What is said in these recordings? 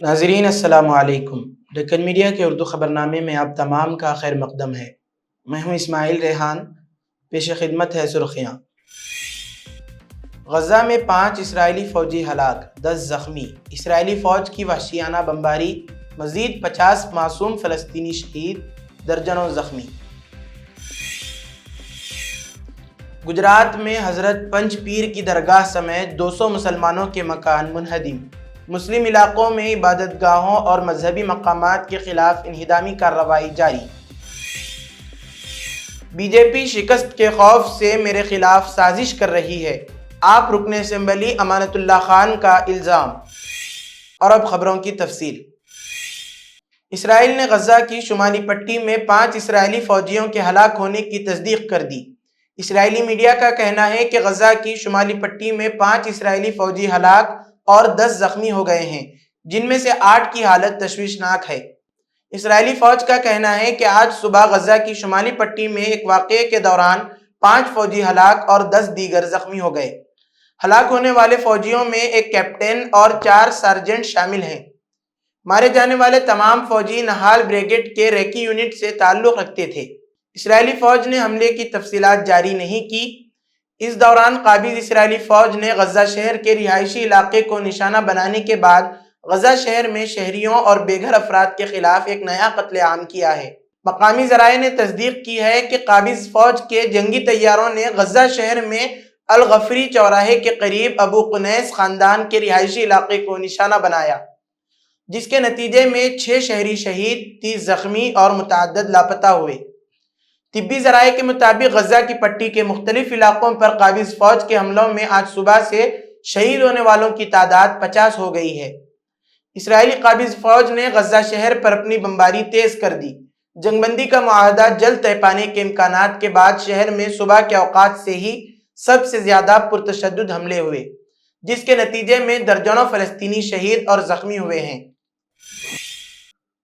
ناظرین السلام علیکم۔ ڈکن میڈیا کے اردو خبرنامے میں آپ تمام کا خیر مقدم ہے۔ میں ہوں اسماعیل ریحان۔ پیش خدمت ہے سرخیاں۔ غزہ میں 5 اسرائیلی فوجی ہلاک، 10 زخمی۔ اسرائیلی فوج کی وحشیانہ بمباری، مزید 50 معصوم فلسطینی شہید، درجنوں زخمی۔ گجرات میں حضرت پنج پیر کی درگاہ سمیت 200 مسلمانوں کے مکان منہدم۔ مسلم علاقوں میں عبادت گاہوں اور مذہبی مقامات کے خلاف انہدامی کارروائی جاری۔ بی جے پی شکست کے خوف سے میرے خلاف سازش کر رہی ہے، آپ رکن اسمبلی امانت اللہ خان کا الزام۔ اور اب خبروں کی تفصیل۔ اسرائیل نے غزہ کی شمالی پٹی میں 5 اسرائیلی فوجیوں کے ہلاک ہونے کی تصدیق کر دی۔ اسرائیلی میڈیا کا کہنا ہے کہ غزہ کی شمالی پٹی میں 5 اسرائیلی فوجی ہلاک اور 10 زخمی ہو گئے ہیں، جن میں سے 8 کی حالت تشویشناک ہے۔ اسرائیلی فوج کا کہنا ہے کہ آج صبح غزہ کی شمالی پٹی میں ایک واقعے کے دوران 5 فوجی ہلاک اور 10 دیگر زخمی ہو گئے۔ ہلاک ہونے والے فوجیوں میں ایک کیپٹن اور 4 سارجنٹ شامل ہیں۔ مارے جانے والے تمام فوجی نہال بریگیڈ کے ریکی یونٹ سے تعلق رکھتے تھے۔ اسرائیلی فوج نے حملے کی تفصیلات جاری نہیں کی۔ اس دوران قابض اسرائیلی فوج نے غزہ شہر کے رہائشی علاقے کو نشانہ بنانے کے بعد غزہ شہر میں شہریوں اور بے گھر افراد کے خلاف ایک نیا قتل عام کیا ہے۔ مقامی ذرائع نے تصدیق کی ہے کہ قابض فوج کے جنگی طیاروں نے غزہ شہر میں الغفری چوراہے کے قریب ابو قنیس خاندان کے رہائشی علاقے کو نشانہ بنایا، جس کے نتیجے میں 6 شہری شہید، 30 زخمی اور متعدد لاپتہ ہوئے۔ طبی ذرائع کے مطابق غزہ کی پٹی کے مختلف علاقوں پر قابض فوج کے حملوں میں آج صبح سے شہید ہونے والوں کی تعداد 50 ہو گئی ہے۔ اسرائیلی قابض فوج نے غزہ شہر پر اپنی بمباری تیز کر دی۔ جنگ بندی کا معاہدہ جلد طے پانے کے امکانات کے بعد شہر میں صبح کے اوقات سے ہی سب سے زیادہ پرتشدد حملے ہوئے، جس کے نتیجے میں درجنوں فلسطینی شہید اور زخمی ہوئے ہیں۔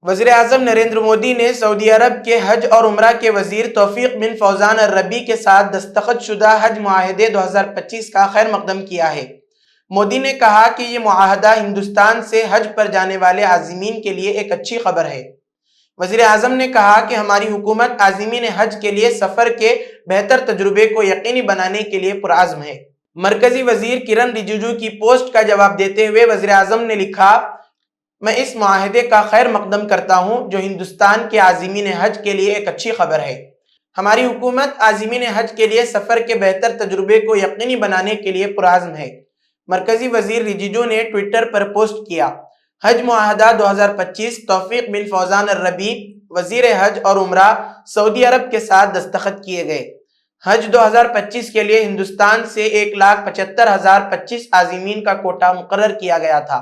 وزیر اعظم نریندر مودی نے سعودی عرب کے حج اور عمرہ کے وزیر توفیق بن فوزان الربیع کے ساتھ دستخط شدہ حج معاہدے 2025 کا خیر مقدم کیا ہے۔ مودی نے کہا کہ یہ معاہدہ ہندوستان سے حج پر جانے والے عازمین کے لیے ایک اچھی خبر ہے۔ وزیر اعظم نے کہا کہ ہماری حکومت عازمین حج کے لیے سفر کے بہتر تجربے کو یقینی بنانے کے لیے پرعزم ہے۔ مرکزی وزیر کرن رجیجو کی پوسٹ کا جواب دیتے ہوئے وزیر اعظم نے لکھا، میں اس معاہدے کا خیر مقدم کرتا ہوں جو ہندوستان کے عازمین حج کے لیے ایک اچھی خبر ہے۔ ہماری حکومت عازمین حج کے لیے سفر کے بہتر تجربے کو یقینی بنانے کے لیے پرعزم ہے۔ مرکزی وزیر رجیجو نے ٹویٹر پر پوسٹ کیا، حج معاہدہ 2025 توفیق بن فوزان الربیع وزیر حج اور عمرہ سعودی عرب کے ساتھ دستخط کیے گئے۔ حج 2025 کے لیے ہندوستان سے 1,75,025 عازمین کا کوٹہ مقرر کیا گیا تھا۔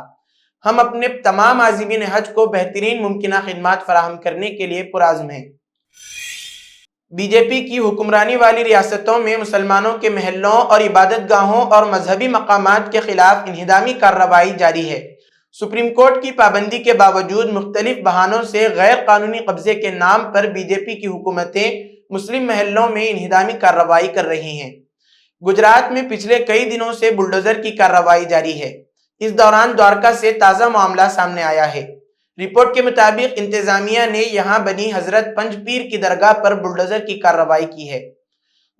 ہم اپنے تمام عازمین حج کو بہترین ممکنہ خدمات فراہم کرنے کے لیے پرعزم ہیں۔ بی جے پی کی حکمرانی والی ریاستوں میں مسلمانوں کے محلوں اور عبادت گاہوں اور مذہبی مقامات کے خلاف انہدامی کارروائی جاری ہے۔ سپریم کورٹ کی پابندی کے باوجود مختلف بہانوں سے غیر قانونی قبضے کے نام پر بی جے پی کی حکومتیں مسلم محلوں میں انہدامی کارروائی کر رہی ہیں۔ گجرات میں پچھلے کئی دنوں سے بلڈوزر کی کارروائی جاری ہے۔ اس دوران دوارکا سے تازہ معاملہ سامنے آیا ہے۔ رپورٹ کے مطابق انتظامیہ نے یہاں بنی حضرت پنج پیر کی درگاہ پر بلڈوزر کی کارروائی کی ہے۔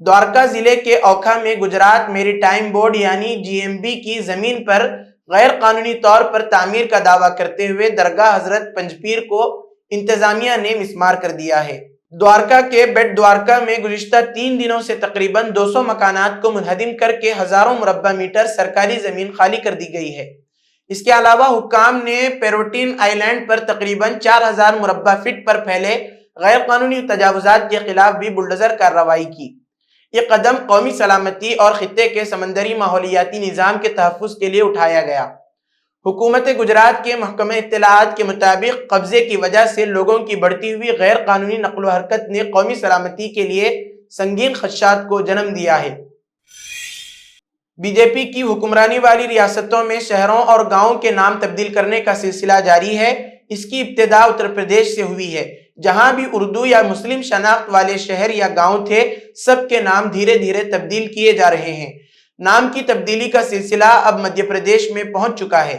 دوارکا ضلع کے اوکھا میں گجرات میری ٹائم بورڈ یعنی GMB کی زمین پر غیر قانونی طور پر تعمیر کا دعویٰ کرتے ہوئے درگاہ حضرت پنج پیر کو انتظامیہ نے مسمار کر دیا ہے۔ دوارکا کے بیٹ دوارکا میں گزشتہ 3 دنوں سے تقریباً 200 مکانات کو منہدم کر کے ہزاروں مربع میٹر سرکاری زمین خالی کر دی گئی ہے۔ اس کے علاوہ حکام نے پیروٹین آئی لینڈ پر تقریباً 4000 مربع فٹ پر پھیلے غیر قانونی تجاوزات کے خلاف بھی بلڈوزر کارروائی کی۔ یہ قدم قومی سلامتی اور خطے کے سمندری ماحولیاتی نظام کے تحفظ کے لیے اٹھایا گیا۔ حکومت گجرات کے محکمہ اطلاعات کے مطابق قبضے کی وجہ سے لوگوں کی بڑھتی ہوئی غیر قانونی نقل و حرکت نے قومی سلامتی کے لیے سنگین خدشات کو جنم دیا ہے۔ بی جے پی کی حکمرانی والی ریاستوں میں شہروں اور گاؤں کے نام تبدیل کرنے کا سلسلہ جاری ہے۔ اس کی ابتدا اتر پردیش سے ہوئی ہے، جہاں بھی اردو یا مسلم شناخت والے شہر یا گاؤں تھے، سب کے نام دھیرے دھیرے تبدیل کیے جا رہے ہیں۔ نام کی تبدیلی کا سلسلہ اب مدھیہ پردیش میں پہنچ چکا ہے۔